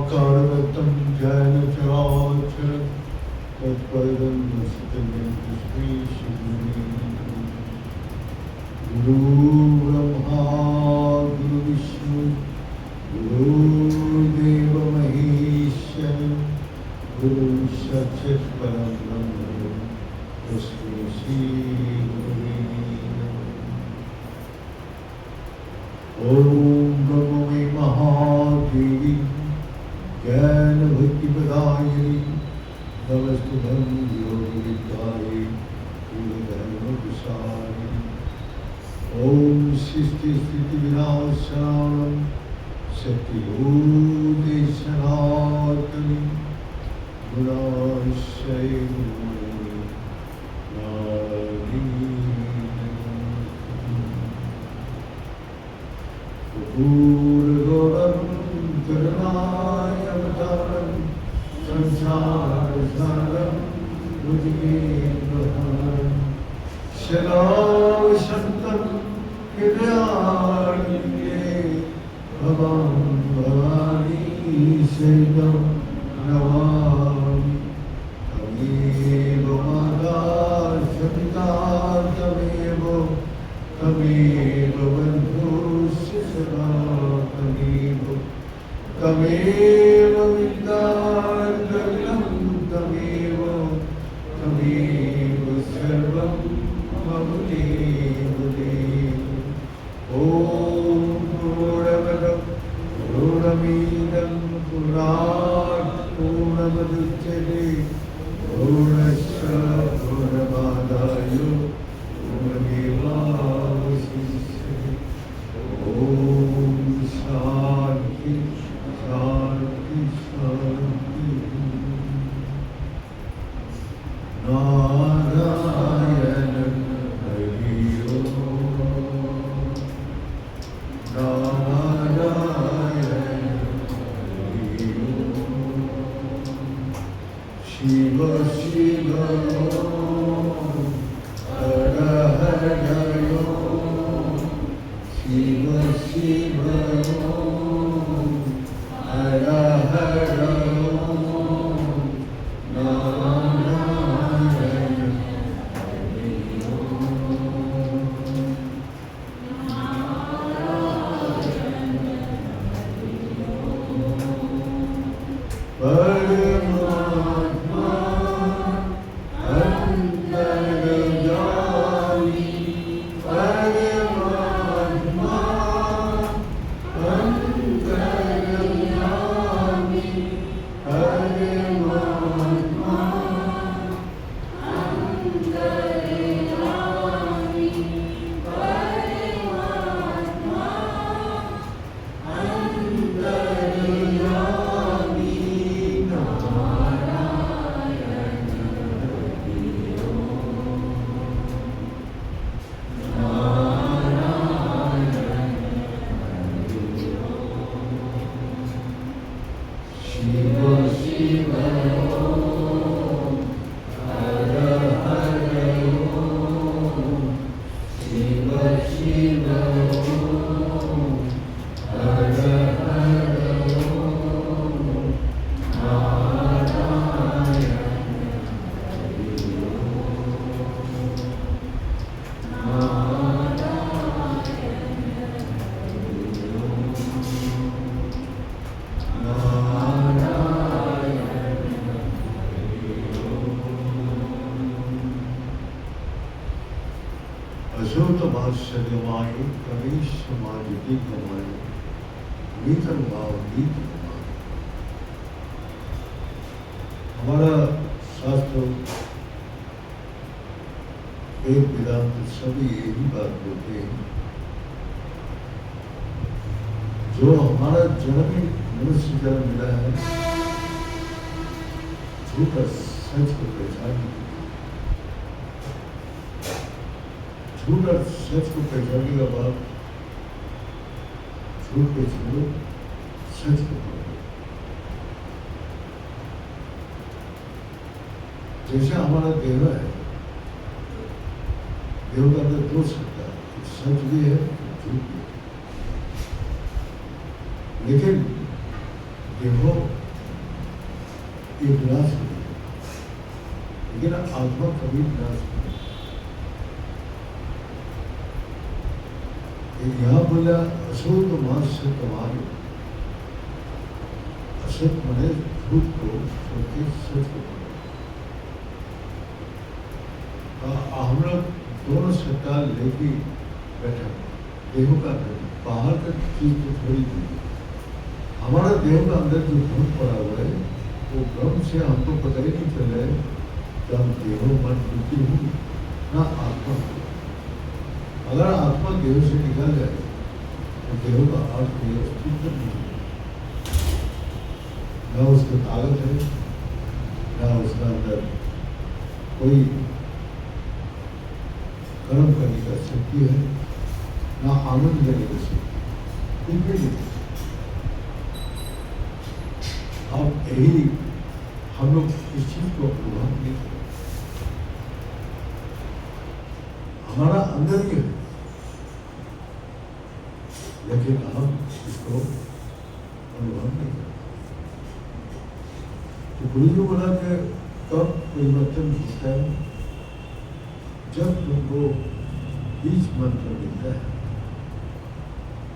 Karvatam Jana Characha Tatpadam Sitam Sri Shivani Guru Brahma Guru Vishnu Guru Deva Maheshwara Guru Sakshat Param Brahma Tasmai Shri Gurave Om Namo Mahadevi ज्ञान भक्ति प्रदायिनी नमस्तुभं योगी विद्याये धर्म विशालिनी ओम सृष्टि स्थिति विनाशानं सत्यभूते सनातनी गुणाश्रय पूर्वं करुणायवतारं संसारसारं भुजगेन्द्रहारं सदा वसन्तं हृदयारण्ये भवां भवानी सहितं नमामि तमेव माता सपिता तमेव बन्धुश्च सदा तमेव विद्यार्थं तमेव सर्वं मम देव ॐ पूर्णमदं पूर्णमिदं पूर्णमुदच्यते पूर्णस्य पूर्णमादाय पूर्णमेवावशिष्यते ॐ शान्ति शान्ति शान्ति नारायण हरि नारायण हरि शिव शिव हर हर शिव शिव हर हर नारायण परमात्मा अंतर्यामी परमात्मा अंतर्यामी परमात्मा अंतर्यामी परमात्मा अंतर्यामी शिव शिव हर हर शिव शिव हर हर नारायण अशोक भाष्यमाय कवीश समाजिति कमाय नीतन भाव गीत कमाय हमारा शास्त्र वेद वेदांत सभी यही बात बोलते हैं जो हमारा जन्म ही मनुष्य जन्म मिला है झूठ और सच को पहचानने झूठ और सच को पहचानने का बाद झूठ पे छोड़ो सच को पकड़ो जैसे हमारा देह है देह का अंदर दो सकता है सच भी है झूठ भी है लेकिन देखो ये विनाश हो गया, लेकिन आत्मा कभी विनाश नहीं। यहाँ बोला अशुद्ध मांस से तुम्हारे असत मने झूठ को छोड़ के सच को हम लोग दोनों सत्ता लेके बैठा देह का बाहर का चीज को थोड़ी दी। हमारा देह का अंदर जो भूत पड़ा हुआ है वो ब्रह्म से हमको पता ही नहीं चल रहा है कि हम देहो मन बुद्धि हूँ ना आत्मा। अगर आत्मा देह से निकल जाए तो देह का अर्थ कोई अस्तित्व नहीं है, न उसकी ताकत है, न उसका अंदर कोई कर्म करने का शक्ति है, ना आनंद देने की शक्ति, कुछ भी नहीं। अब यही हम लोग इस चीज को अनुभव नहीं करते, हमारा अंदर ही है, लेकिन हम इसको अनुभव नहीं करते। तो गुरु जी बोला कि कब परिवर्तन होता है, जब तुमको बीज मंत्र मिलता है,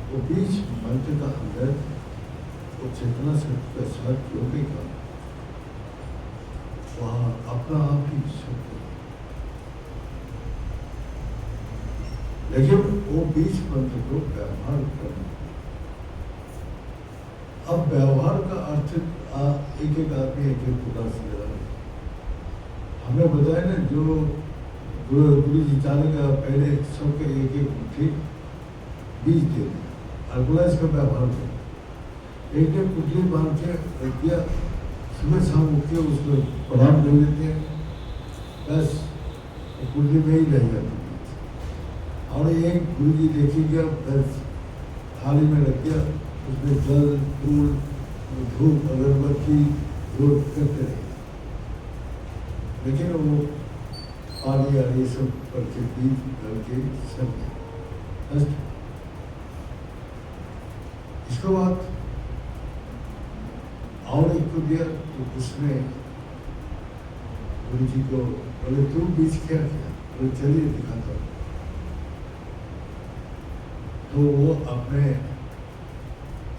वो बीज मंत्र का अंदर वो चेतना शक्ति का साथ जोड़ेगा, वहाँ अपना आप ही शक्ति। लेकिन वो बीज मंत्र को व्यवहार करना, अब व्यवहार का अर्थ एक एक आदमी एक एक प्रकार से लगा। हमें बताया ना, जो गुरु जी जाने का पहले सबके एक एक मुट्ठी बीज दे दिया, बोला इसका व्यवहार कर। एक एक पुतली बांध के रख दिया, सुबह शाम उठ के उसको प्रणाम कर देते हैं, बस पुतली में ही रह जाती। और एक गुरु जी देखी गया, बस थाली में रख दिया, उसमें जल फूल धूप अगरबत्ती रोज करते रहे, लेकिन वो पानी या ये सब करके बीज करके सब नष्ट। इसके बाद और एक को दिया, तो उसने गुरु जी को बोले तू बीज क्या किया, बोले चलिए दिखाता हूँ। तो वो अपने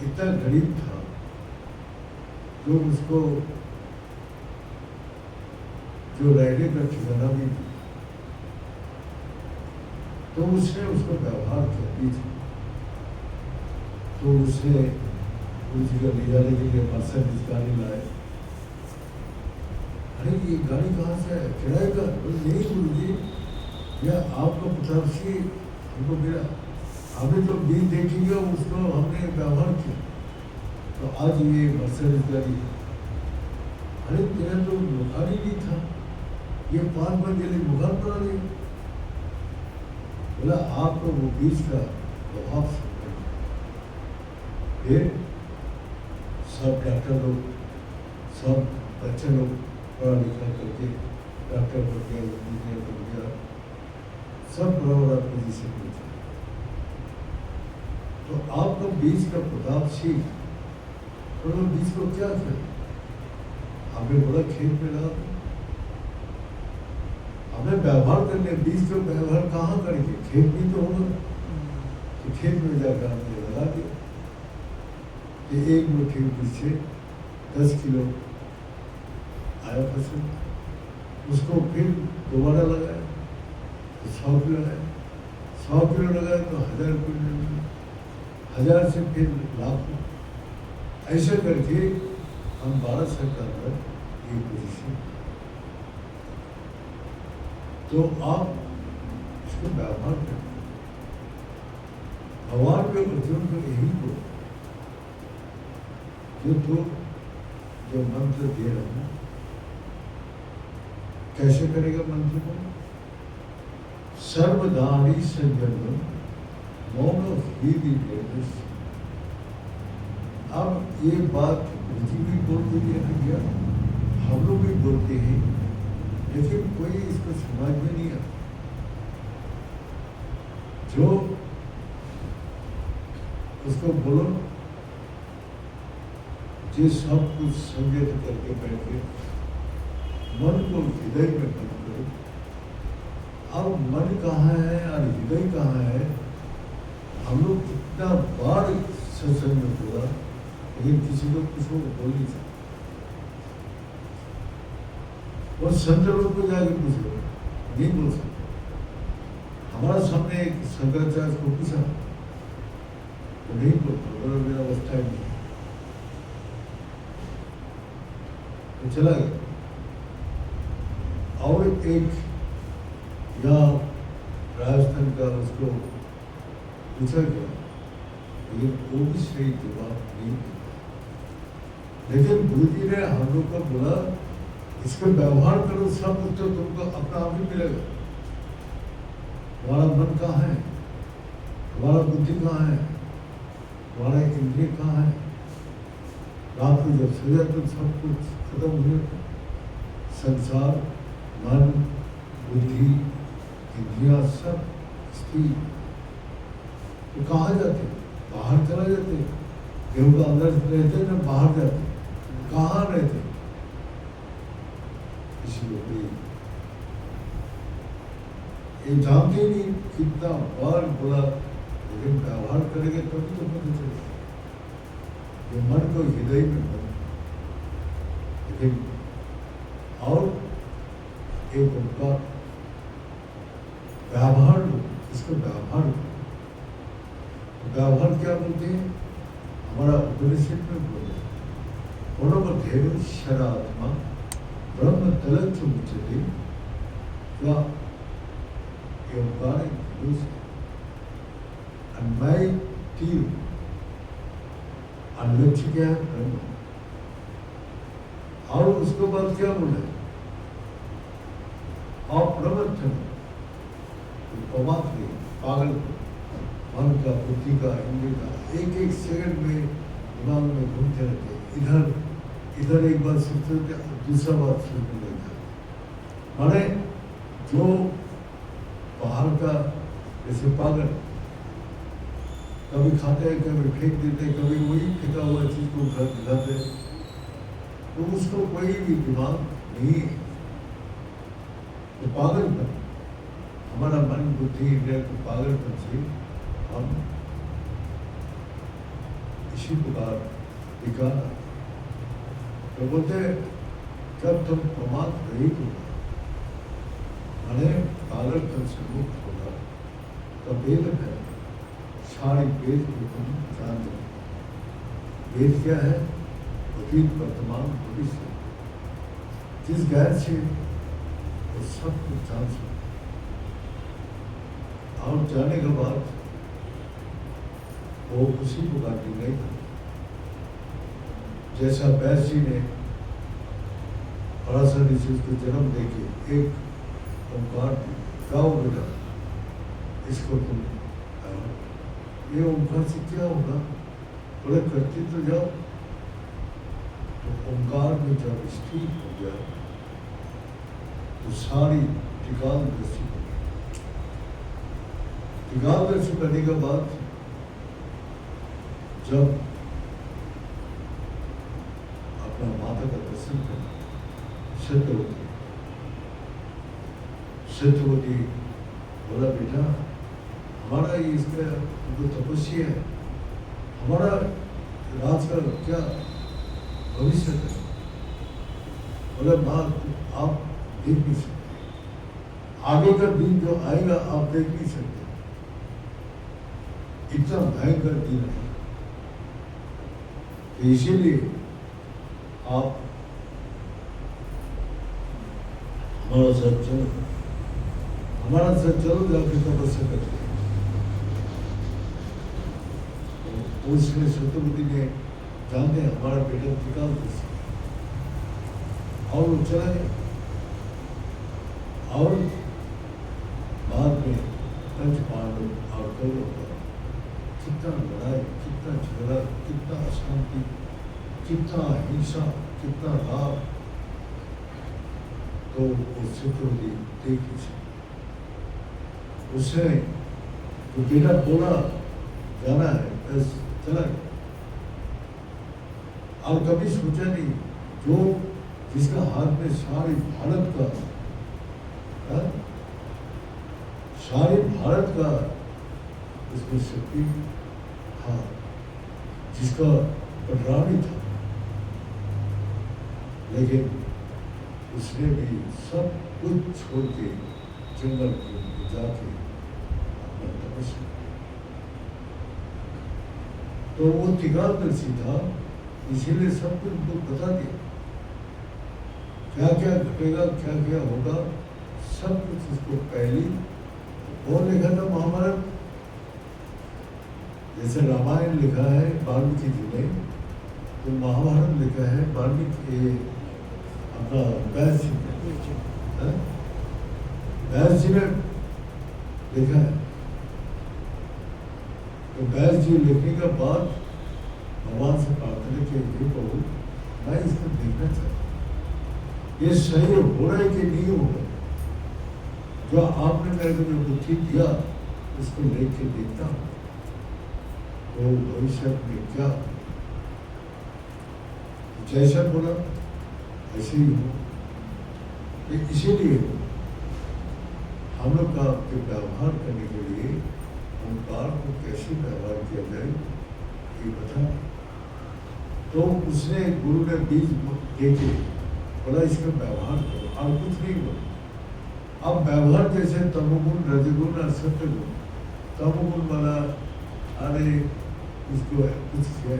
इतना गरीब था जो उसको जो रहने का ठिकाना भी नहीं, तो उसने उसको व्यवहार किया बीज। तो उसने गुरु जी को ले जाने के लिए मर्सिडीज गाड़ी लाए। अरे ये गाड़ी कहाँ से है, किराए का? नहीं गुरु जी, यह आपका प्रताप से हमको मिला, हमें जो बीज देखेंगे उसको हमने व्यवहार किया, तो आज ये मर्सिडीज गाड़ी। अरे तेरा तो बुखार ही नहीं था, ये 5 मंजिले बुखार पड़ा नहीं। बोला आपको वो बीज का प्रभाव से। फिर सब डॉक्टर लोग, सब बच्चे लोग पढ़ा लिखा करके डॉक्टर बन गया, इंजीनियर बन गया, सब बड़ा बड़ा पोजीशन में थे। तो आपको बीज का प्रताप सीख, तो बीज को क्या करें? हमें बोला खेत में लगा, हमें व्यवहार करने, बीज का व्यवहार कहाँ करेंगे? खेत भी तो होगा, तो खेत में जाकर हमने लगा दिया कि एक मुट्ठी बीज से 10 किलो आया फसल। उसको फिर दोबारा लगाया तो 100 किलो आया, 100 किलो लगाया तो 1000 रुपये मिले, 1000 से फिर लाख। ऐसे करके हम 12 साल का अंदर ये पोजीशन। तो आप इसको व्यवहार करें। भगवान के अर्जुन को यही को जो मंत्र दे रहा हूं, कैसे करेगा मंत्र को? सर्वदानी संजन मौन हृदय निर्देश। अब ये बात गुरुजी भी बोलते हैं, हम लोग भी बोलते हैं, लेकिन कोई इसको समझ में नहीं आता। जो उसको बोलो, ये सब कुछ संयत करके बैठे, मन को हृदय में बंद करो। अब मन कहाँ है और हृदय कहाँ है, हम लोग कितना बार सत्संग में बोला, लेकिन किसी को कुछ बोल नहीं सकते। और संत लोग को जाके पूछो, नहीं बोल सकते। हमारा सामने एक शंकराचार्य को पूछा तो नहीं बोलता, मेरा अवस्था नहीं है, तो चला गया। और एक यहाँ राजस्थान का उसको पूछा गया, लेकिन वो भी सही जवाब नहीं दिया। लेकिन गुरु जी ने हम लोग को बोला, इसका व्यवहार करो, सब उत्तर तुमको अपना आप ही मिलेगा। तुम्हारा मन कहाँ है, तुम्हारा बुद्धि कहाँ है, तुम्हारा इंद्रिय कहाँ है। रात को जब सो जाते तो सब कुछ खत्म हो जाता। संसार, मन, बुद्धि, इंद्रिया सब स्थिर। तो कहाँ जाते, बाहर चला जाते। गेहूं का अंदर रहते ना, बाहर जाते, कहाँ रहते। किसी को कोई ये जानते ही नहीं, कितना बार बोला, लेकिन व्यवहार करेंगे तभी तो पता चलेगा। ये मन को हृदय में बंद, लेकिन और एक उनका व्यवहार लो, इसको व्यवहार लो। व्यवहार क्या बोलते हैं, हमारा उपनिषद में बोले, पूर्णमध्येव शरात्मा ब्रह्म तलच्छ मुच्यते, क्या ओंकार अन्वय तीर, लक्ष्य क्या है, ब्रह्म। और उसके बाद क्या बोले, अप्रमथन, पमात्र पागल मन का, बुद्धि का, इंद्रिय का एक एक सेकंड में दिमाग में घूमते रहते, इधर एक बार सोचते थे, दूसरा बार सोचने लग जाते। माने जो बाहर का जैसे पागल, कभी खाते हैं, कभी फेंक देते, कभी वही फेंका हुआ चीज को घर दिलाते, तो उसको कोई भी दिमाग नहीं है। तो पागलपन, हमारा मन, बुद्धि, इंद्रिय को पागलपन से हम इसी प्रकार दिखाना। तो बोलते जब तुम प्रमाद रहित होगा, माने पागलपन से मुक्त होगा, तब वेद है, सारी वेद को तुम जान दो। वेद क्या है, अतीत, वर्तमान, भविष्य, जिस ज्ञान से वो सब कुछ जान सकते। और जाने के बाद वो उसी प्रकार की नहीं था, जैसा बैस जी ने पराशर ऋषि को जन्म देके एक ओंकार गाओ बेटा, इसको तुम ये ओंकार से क्या होगा, थोड़ा करते तो जाओ। तो ओंकार में जब स्थिर हो गया तो सारी टिकाल दृष्टि हो गई। टिकाल दृष्टि करने के बाद जब अपना माता का दर्शन करना, सत्यवती बोला, बेटा हमारा ये इसका जो तपस्या है, हमारा राज का क्या भविष्य है। बोला, माँ आप देख नहीं सकते, आगे का दिन जो आएगा आप देख नहीं सकते, इतना भयंकर दिन है। तो इसीलिए आप हमारा साथ चलो, हमारा साथ चलो, जाके तपस्या करते। तो उसने सत्यवती ने जानते हमारा बेटा टिकाल दृष्टि, और वो चला गया। और बाद में पंच पांडव और कौरव का कितना लड़ाई, कितना झगड़ा, कितना अशांति, कितना हिंसा, कितना राग, तो वो सत्यवती देख ही सकती। उसने तो बेटा बोला जाना है, बस चला गया। और कभी सोचा नहीं, जो जिसका हाथ में सारे भारत का सारे भारत का उसमें शक्ति था, जिसका प्रणाली था, लेकिन उसने भी सब कुछ छोड़ के जंगल में जाके अपना तपस्या, तो वो तिगादर्शी था, इसीलिए सब कुछ उनको बता दिया, क्या क्या घटेगा, क्या क्या होगा, सब कुछ उसको पहले और लिखा था। महाभारत जैसे रामायण लिखा है वाल्मीकि जी ने, तो महाभारत लिखा है वाल्मीकि अपना व्यास जी ने, व्यास जी ने लिखा है। तो व्यास जी लिखने के बाद भगवान से प्रार्थना की, हे प्रभु मैं इसको देखना चाहता हूँ, ये सही हो रहा है कि नहीं हो रहा, जो आपने मेरे को जो बुद्धि दिया उसको लेख के देखता हूँ, तो भविष्य में क्या जैसा बोला ऐसे ही हो। इसीलिए हम लोग का व्यवहार करने के लिए ओंकार को कैसे व्यवहार किया जाए ये बता। तो उसने गुरु ने बीज देके बोला इसका व्यवहार करो, और कुछ नहीं बोला। अब व्यवहार जैसे तमोगुण, रजगुण और सत्वगुण, तमोगुण वाला अरे उसको कुछ है,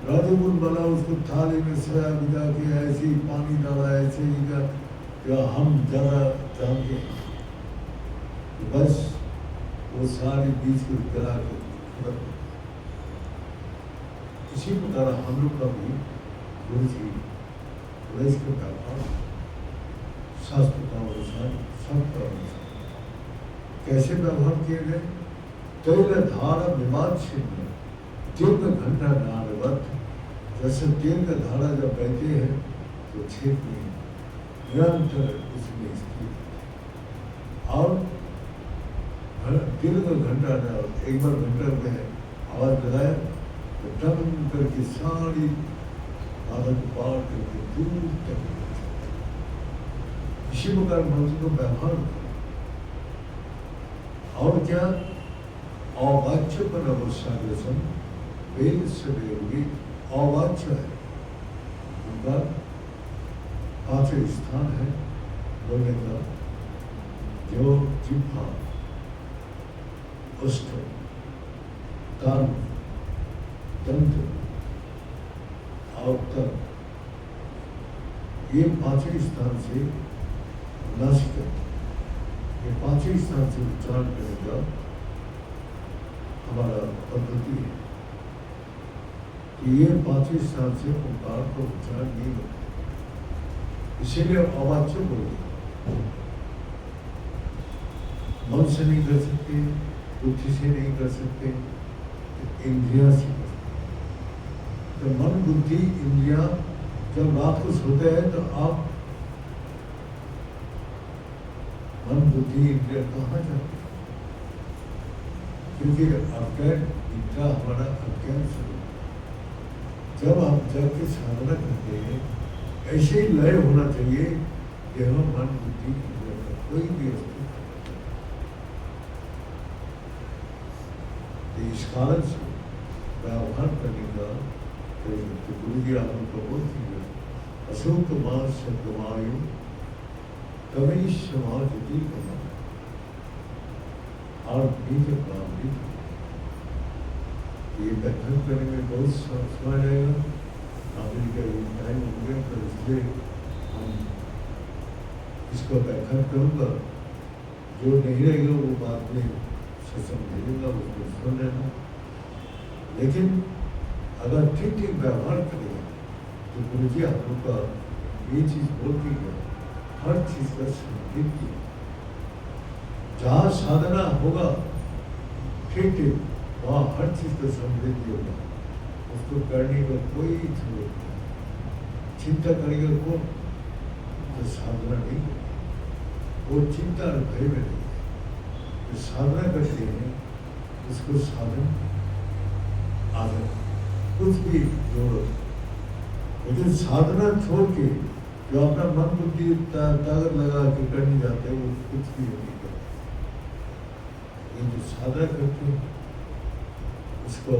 रजगुण वाला उसको थाली में सया बिजा के ऐसे ही पानी डाला, ऐसे ही का हम ज़्यादा जानते हैं, तो बस वो सारे बीज को जला के खत्म। इसी प्रकार हम लोग का भी गुरु जी वैसे का व्यवहार शास्त्र का अनुसार, सबका अनुसार कैसे व्यवहार किए गए। तैल धारा विवाद छिन्न दीर्घ घंटा नारवत, जैसे तेल का धारा जब बहते हैं तो छेद में निरंतर उसमें स्थित, और दीर्घ घंटा एक बार घंटा में आवाज लगाया तो टन करके सारी बाधा को पार करके दूर तक। इसी प्रकार मनुष्य को व्यवहार और क्या अवाच्य पर अवसाग्रसन वेद से वेद अवाच्य है, उनका पांचवें स्थान है बोलने का, जो जिह्वा, उष्ठ, कान, दंत और तन, ये पांचवें स्थान से नासिका, ये पांचवें स्थान से उच्चारण करने का हमारा पद्धति है कि ये पांचवें स्थान से ओंकार को उच्चारण नहीं होता, इसीलिए अवाच्य बोलिए। मन से नहीं कर सकते, बुद्धि से नहीं कर सकते, इंद्रिया से कर सकते। तो मन, बुद्धि, इंद्रिया जब रात को सोते हैं तो आप मन, बुद्धि, इंद्रिया कहाँ जाते? क्योंकि अज्ञान इतना हमारा अज्ञान स्वरूप, जब आप जग की साधना करते हैं ऐसे ही लय होना चाहिए कि हम मन, बुद्धि, इंद्रिया का कोई भी वस्तु, इस कारण से व्यवहार करने का तो गुरु जी हम को बोलती है, अशोक मास शब्दमायु कभी समाज भी कमा और बीज काम भी। ये व्याख्यान करने में बहुत समय रहेगा, अमेरिका ये टाइम हो गया, तो इसलिए हम इसको व्याख्यान करूँगा, जो नहीं रहेगा वो बाद में समझेगा, उसको सुन लेना। लेकिन अगर ठीक ठीक व्यवहार करेगा तो गुरु जी आप लोग का ये चीज़ बोलती है, हर चीज़ का संकेत किया, जहाँ साधना होगा ठीक ठीक वहाँ हर चीज़ का समृद्धि होगा, उसको करने का कोई जरूरत नहीं। चिंता करेगा कौन? तो साधना नहीं, वो चिंता और भय में नहीं, जो साधना करते हैं उसको साधन आदत कुछ भी जरूरत लेकिन साधना छोड़ के जो अपना मन बुद्धि ताकत लगा के करने जाते हैं वो कुछ भी नहीं करते। ये जो साधना करते हैं उसको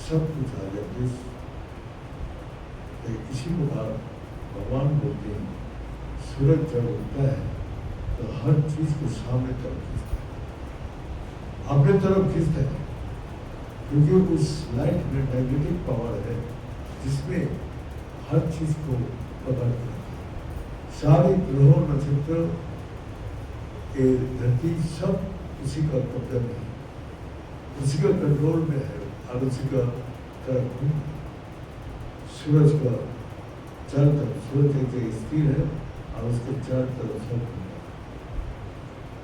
सब कुछ आ जाते। इसी प्रकार भगवान बोलते हैं सूरज जब उगता है तो हर चीज को सामने तरफ खींचता है, अपने तरफ खींचता है, क्योंकि उस लाइट में मैग्नेटिक पावर है जिसमें हर चीज को पकड़ के रखता है। सारे ग्रहों नक्षत्र के धरती सब उसी का कब्जा में है, उसी का कंट्रोल में है और उसी का तरफ में। सूरज का चारों तरफ सूरज एक जगह स्थिर है और उसके चारों तरफ सब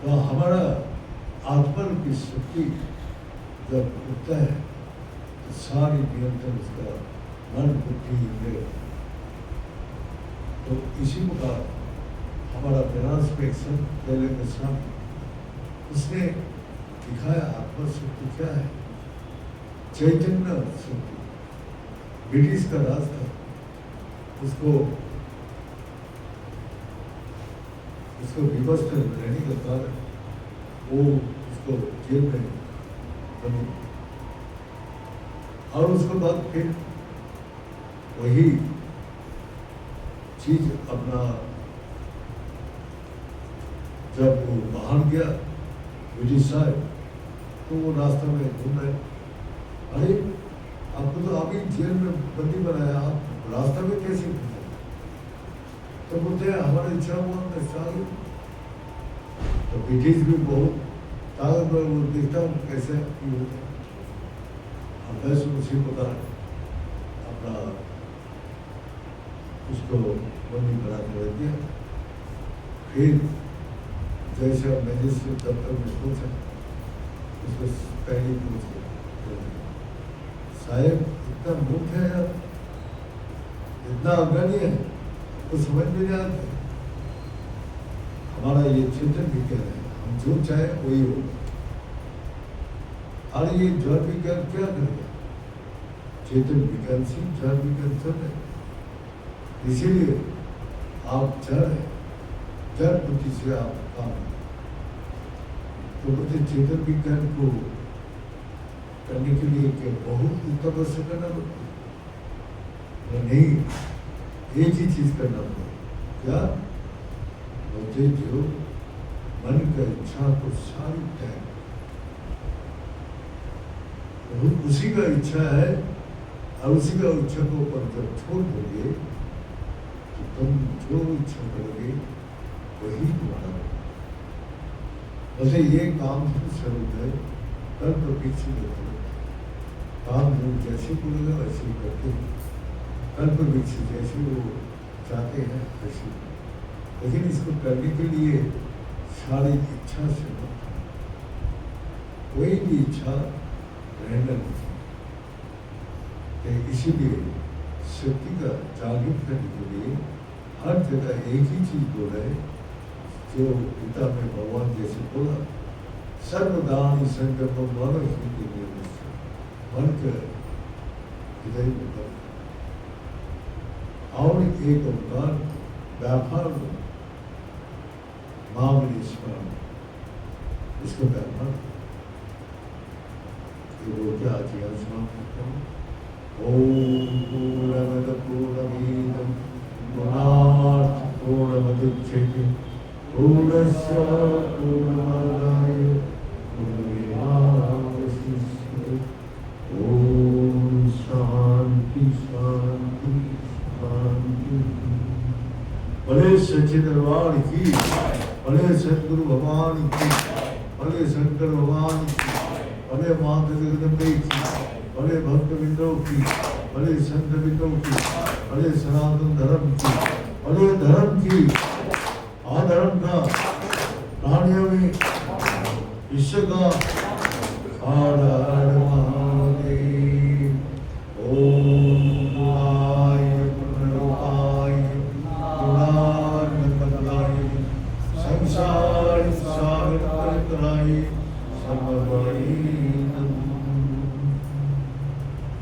तो हमारा आत्मा की शक्ति जब उठता है तो सारी नियंत्रण उसका मन बुद्धि इंद्रिय। तो इसी प्रकार हमारा विनाश में एक संत पहले के साथ उसने दिखाया आत्मा शक्ति क्या है। चैतन्य शक्ति ब्रिटिश का राज था, उसको विवश रहने का कारण वो उसको जेल में बंद, और उसके बाद फिर वही चीज अपना जब वो बाहर गया ब्रिटिश साहब तो वो रास्ते में घूम रहे, अरे आपको तो अभी जेल में बंदी बनाया, आप रास्ता में कैसे घूमे? तो बोलते हैं हमारी इच्छा हुआ तो ब्रिटिश भी बहुत ताकतवर, वो देखता हूँ कैसे होता है। अब वैसे उसी प्रकार अपना उसको बंदी बना के रख दिया। फिर जैसे मैजिस्ट्रेट दफ्तर में पूछा, उसको पहले पूछ गया, साहब इतना मूर्ख है यार, इतना अज्ञानी है, तो समझ में नहीं आता। हमारा ये चिंतन भी कह रहे हैं, हम जो चाहे वही हो। अरे ये जड़ विज्ञान क्या करेगा? चेतन विज्ञान से जड़ विज्ञान सब है। इसीलिए आप जड़ है, जड़ बुद्धि से आप काम, तो बोलते चेतन विज्ञान को करने के लिए क्या बहुत तपस्या करना पड़ता है? नहीं, एक ही चीज करना पड़ता क्या? बोलते जो मन का इच्छा को सारी तय, उसी का इच्छा है और उसी का इच्छा को ऊपर जब छोड़ दोगे तो तुम जो इच्छा करोगे वही तुम्हारा। बोलते ये काम स्वरूप है, कल्प वृक्ष काम जो जैसे बोलेगा वैसे ही करते हैं, कल्प वृक्ष जैसे वो चाहते हैं वैसे। लेकिन इसको करने के लिए सारी इच्छा से मत, कोई भी इच्छा रहना नहीं। इसीलिए शक्ति का जागृत करने के लिए हर जगह एक ही चीज बोला है, जो गीता में भगवान जैसे बोला, सर्वदान संकल्प मन ही मन का हृदय में और एक ओंकार व्यापार महाबलेश्वर, इसको व्यापार ये बोल के आज यहाँ समाप्त करता हूँ। ओम पूर्णमद पूर्णमिदं पूर्णात् पूर्णमुदच्यते पूर्णस्य पूर्णमादाय पूर्णमेवावशिष्यते। ओम शांति शांति शांति। भले सच्चे दरबार की, भले सदगुरु भगवान की, भले शंकर भगवान की, भले माता जगदम्बे की, भले भक्त बिंदों की, भले संत बिंदों की, भले सनातन धर्म की, भले धर्म की, आधर्म का, प्राणियों में विश्व का, हर हर